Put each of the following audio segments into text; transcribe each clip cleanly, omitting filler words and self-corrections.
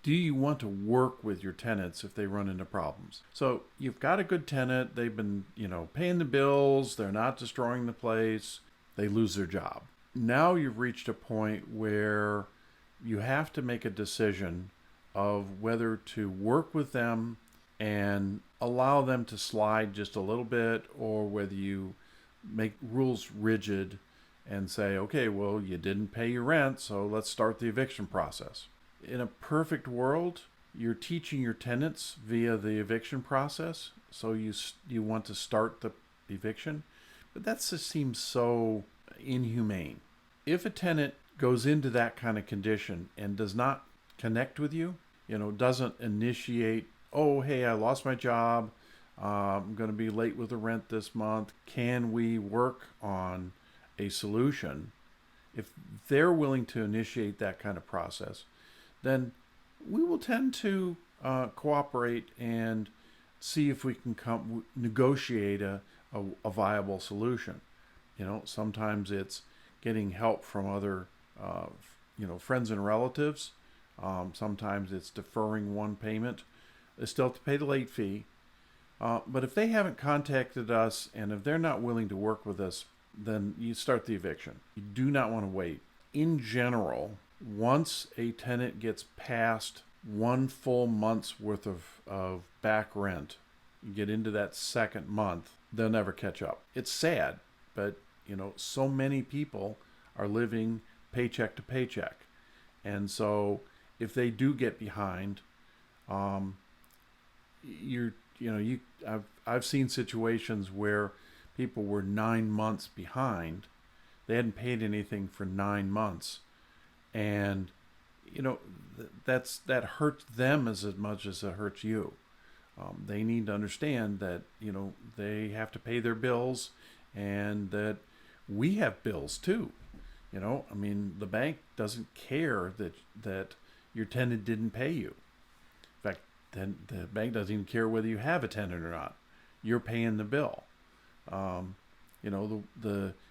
Do you want to work with your tenants if they run into problems? So you've got a good tenant. They've been, paying the bills. They're not destroying the place. They lose their job. Now you've reached a point where you have to make a decision of whether to work with them and allow them to slide just a little bit, or whether you make rules rigid and say, okay, well, you didn't pay your rent, so let's start the eviction process. In a perfect world, you're teaching your tenants via the eviction process, so you want to start the eviction, but that just seems so inhumane. If a tenant goes into that kind of condition and does not connect with you, doesn't initiate, oh, hey, I lost my job, I'm going to be late with the rent this month, can we work on a solution? If they're willing to initiate that kind of process, then we will tend to cooperate and see if we can negotiate a viable solution. Sometimes it's getting help from other friends and relatives. Sometimes it's deferring one payment. They still have to pay the late fee. But if they haven't contacted us and if they're not willing to work with us, then you start the eviction. You do not want to wait. In general, once a tenant gets past 1 full month's worth of back rent, you get into that second month, they'll never catch up. It's sad, but so many people are living paycheck to paycheck. And so if they do get behind, I've seen situations where people were 9 months behind. They hadn't paid anything for 9 months. And, that hurts them as much as it hurts you. They need to understand that, they have to pay their bills and that we have bills too. The bank doesn't care that your tenant didn't pay you. In fact, then the bank doesn't even care whether you have a tenant or not. You're paying the bill.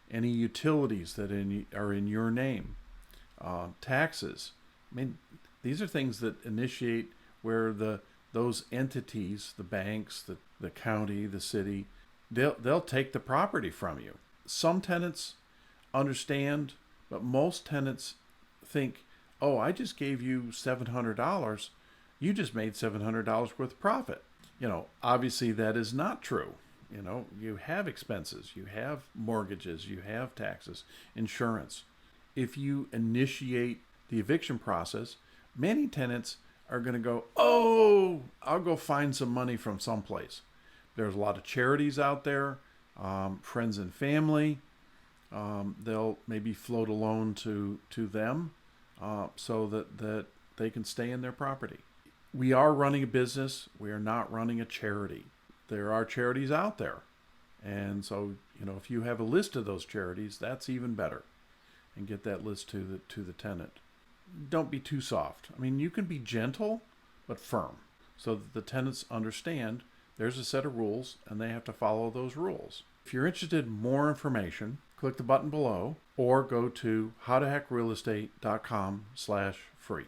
Any utilities that are in your name, taxes. These are things that initiate where those entities, the banks, the county, the city, they'll take the property from you. Some tenants understand, but most tenants think, oh, I just gave you $700. You just made $700 worth of profit. Obviously that is not true. You have expenses, you have mortgages, you have taxes, insurance. If you initiate the eviction process, many tenants are going to go, oh, I'll go find some money from someplace. There's a lot of charities out there, friends and family. They'll maybe float a loan to them so that they can stay in their property. We are running a business. We are not running a charity. There are charities out there. And so, if you have a list of those charities, that's even better. And get that list to the tenant. Don't be too soft. You can be gentle, but firm, so that the tenants understand there's a set of rules and they have to follow those rules. If you're interested in more information, click the button below or go to howtohackrealestate.com/free.